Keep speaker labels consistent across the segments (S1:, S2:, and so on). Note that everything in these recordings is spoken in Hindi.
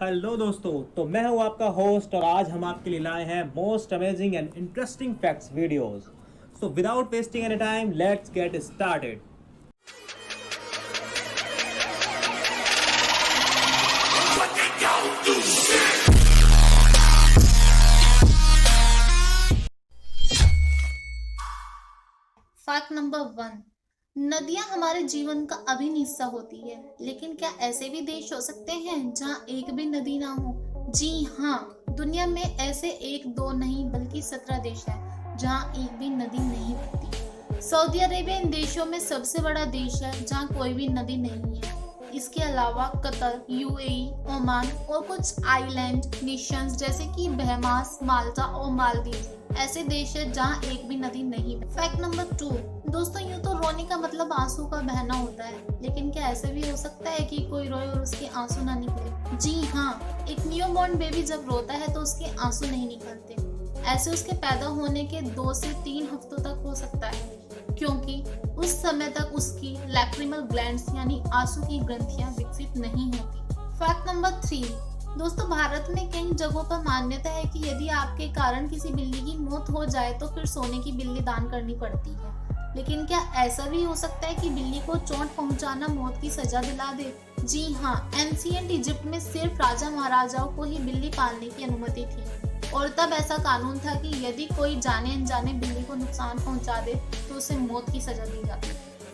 S1: हेलो दोस्तों, तो मैं हूं आपका होस्ट और आज हम आपके लिए लाए हैं most amazing and interesting facts videos. So without wasting any time, let's get started.
S2: Fact number 1। नदियां हमारे जीवन का अभिन्न हिस्सा होती है, लेकिन क्या ऐसे भी देश हो सकते हैं जहां एक भी नदी ना हो? जी हाँ, दुनिया में ऐसे एक दो नहीं बल्कि 17 देश हैं जहां एक भी नदी नहीं बहती। सऊदी अरेबिया इन देशों में सबसे बड़ा देश है जहां कोई भी नदी नहीं है। इसके अलावा कतर, यूएई, ओमान और कुछ आइलैंड नेशंस जैसे कि बहमास, माल्टा और मालदीव ऐसे देश है जहाँ एक भी नदी नहीं है। Fact number 2। दोस्तों, यूँ तो रोने का मतलब आंसू का बहना होता है, लेकिन क्या ऐसा भी हो सकता है कि कोई रोए और उसके आंसू ना निकले? जी हाँ, एक न्यूबॉर्न बेबी जब रोता है तो उसके आंसू नहीं निकलते। ऐसे उसके पैदा होने के 2 से 3 हफ्तों तक हो सकता है, क्योंकि उस समय तक उसकी लैक्रिमल ग्लैंड्स यानी आंसू की ग्रंथियां विकसित नहीं होती। Fact number 3। दोस्तों, भारत में कई जगहों पर मान्यता है कि यदि आपके कारण किसी बिल्ली की मौत हो जाए तो फिर सोने की बिल्ली दान करनी पड़ती है। लेकिन क्या ऐसा भी हो सकता है कि बिल्ली को चोट पहुंचाना मौत की सजा दिला दे? जी हाँ, एंशिएंट इजिप्ट में सिर्फ राजा महाराजाओं को ही बिल्ली पालने की अनुमति थी और तब ऐसा कानून था कि यदि कोई जाने अनजाने बिल्ली को नुकसान पहुंचा दे तो उसे मौत की सजा दी जाती।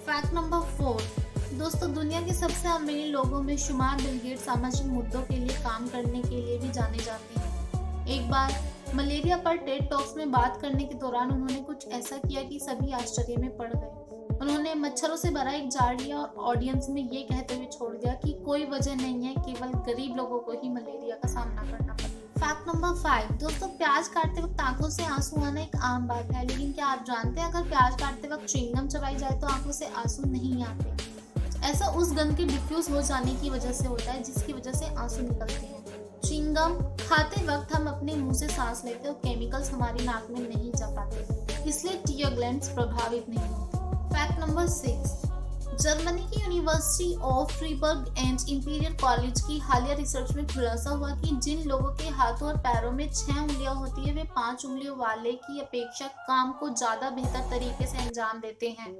S2: Fact number 4। दोस्तों, दुनिया के सबसे अमीर लोगों में शुमार बिल गेट्स सामाजिक मुद्दों के लिए काम करने के लिए भी जाने जाते हैं। एक बार मलेरिया पर टेड टॉक्स में बात करने के दौरान उन्होंने कुछ ऐसा किया कि सभी आश्चर्य में पड़ गए। उन्होंने मच्छरों से भरा एक जार लिया और ऑडियंस में ये कहते हुए छोड़ दिया कि कोई वजह नहीं है, केवल गरीब लोगों को ही मलेरिया का सामना करना पड़ता। Fact number 5। दोस्तों, प्याज काटते वक्त आंखों से आंसू आना एक आम बात है, लेकिन क्या आप जानते हैं अगर प्याज काटते वक्त च्युइंगम चबाई जाए तो आंखों से आंसू नहीं आते? ऐसा उस गंद के डिफ्यूज हो जाने की वजह से होता है जिसकी वजह से आंसू निकलते हैं। च्युइंगम खाते वक्त हम अपने मुंह से सांस लेते और केमिकल्स हमारी नाक में नहीं जा पाते, इसलिए टीयर ग्लैंड्स प्रभावित नहीं होते। Fact number 6। जर्मनी की university of Freiburg and imperial college की हालिया रिसर्च में खुलासा हुआ कि जिन लोगों के हाथों और पैरों में 6 उंगलियां होती है वे 5 उंगलियों वाले की अपेक्षा काम को ज्यादा बेहतर तरीके से अंजाम देते हैं।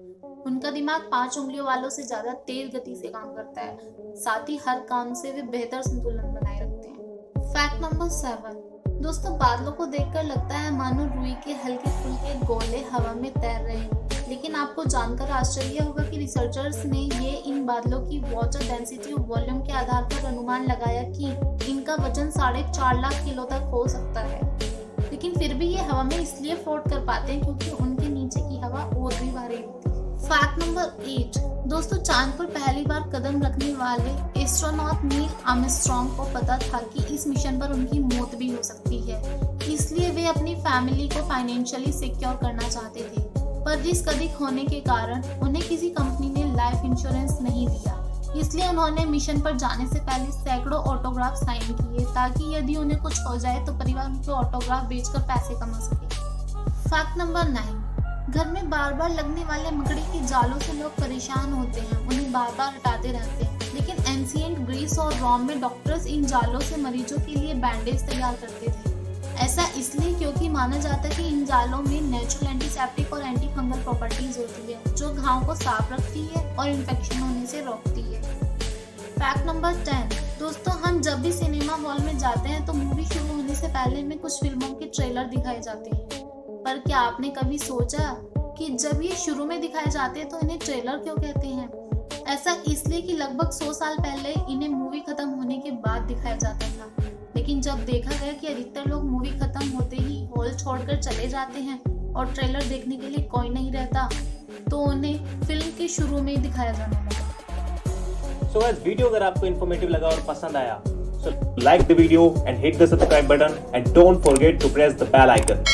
S2: उनका दिमाग 5 उंगलियों वालों से ज्यादा तेज गति से काम करता है, साथ ही हर काम से वे बेहतर संतुलन बनाए रखते हैं। Fact number 7। दोस्तों, बादलों को देखकर लगता है मानो रुई के हल्के फुल्के गोले हवा में तैर रहे हैं, लेकिन आपको जानकर आश्चर्य होगा कि रिसर्चर्स ने ये इन बादलों की वाटर डेंसिटी और वॉल्यूम के आधार पर अनुमान लगाया कि इनका वजन 4.5 लाख किलो तक हो सकता है, लेकिन फिर भी ये हवा में इसलिए फ्लोट कर पाते हैं क्योंकि उनके नीचे की हवा और भी भारी होती है। Fact number 8। दोस्तों, चांद पर पहली बार कदम रखने वाले एस्ट्रोनॉट नील आर्मस्ट्रॉन्ग को पता था कि इस मिशन पर उनकी मौत भी हो सकती है, इसलिए वे अपनी फैमिली को फाइनेंशियली सिक्योर करना चाहते थे, पर रिस्क अधिक होने के कारण उन्हें किसी कंपनी ने लाइफ इंश्योरेंस नहीं दिया। इसलिए उन्होंने मिशन पर जाने से पहले सैकड़ों ऑटोग्राफ साइन किए ताकि यदि उन्हें कुछ हो जाए तो परिवार उनके ऑटोग्राफ बेचकर पैसे कमा सके। Fact number 9। घर में बार बार लगने वाले मकड़ी के जालों से लोग परेशान होते हैं, उन्हें बार बार हटाते रहते हैं, लेकिन एंशिएंट ग्रीस और रोम में डॉक्टर्स इन जालों से मरीजों के लिए बैंडेज तैयार करते थे। ऐसा इसलिए क्योंकि माना जाता है कि इन जालों में नेचुरल एंटीसेप्टिक और एंटी फंगल प्रॉपर्टीज होती है जो घाव को साफ रखती है और इन्फेक्शन होने से रोकती है। Fact number 10। दोस्तों, हम जब भी सिनेमा हॉल में जाते हैं तो मूवी शुरू होने से पहले हमें कुछ फिल्मों के ट्रेलर दिखाए जाते हैं, पर क्या आपने कभी सोचा कि जब ये शुरू में दिखाए जाते हैं तो इन्हें ट्रेलर क्यों कहते हैं? ऐसा इसलिए कि लगभग 100 साल पहले इन्हें मूवी खत्म होने के बाद दिखाया जाता था, लेकिन जब देखा गया कि अधिकतर लोग मूवी खत्म होते ही हॉल छोड़कर चले जाते हैं और ट्रेलर देखने के लिए कोई नहीं रहता, तो उन्हें फिल्म के शुरू में ही दिखाया जाने लगा।
S1: सो गाइस, वीडियो अगर आपको इन्फॉर्मेटिव लगा और पसंद आया, so like the video and hit the subscribe button and don't forget to press the bell icon.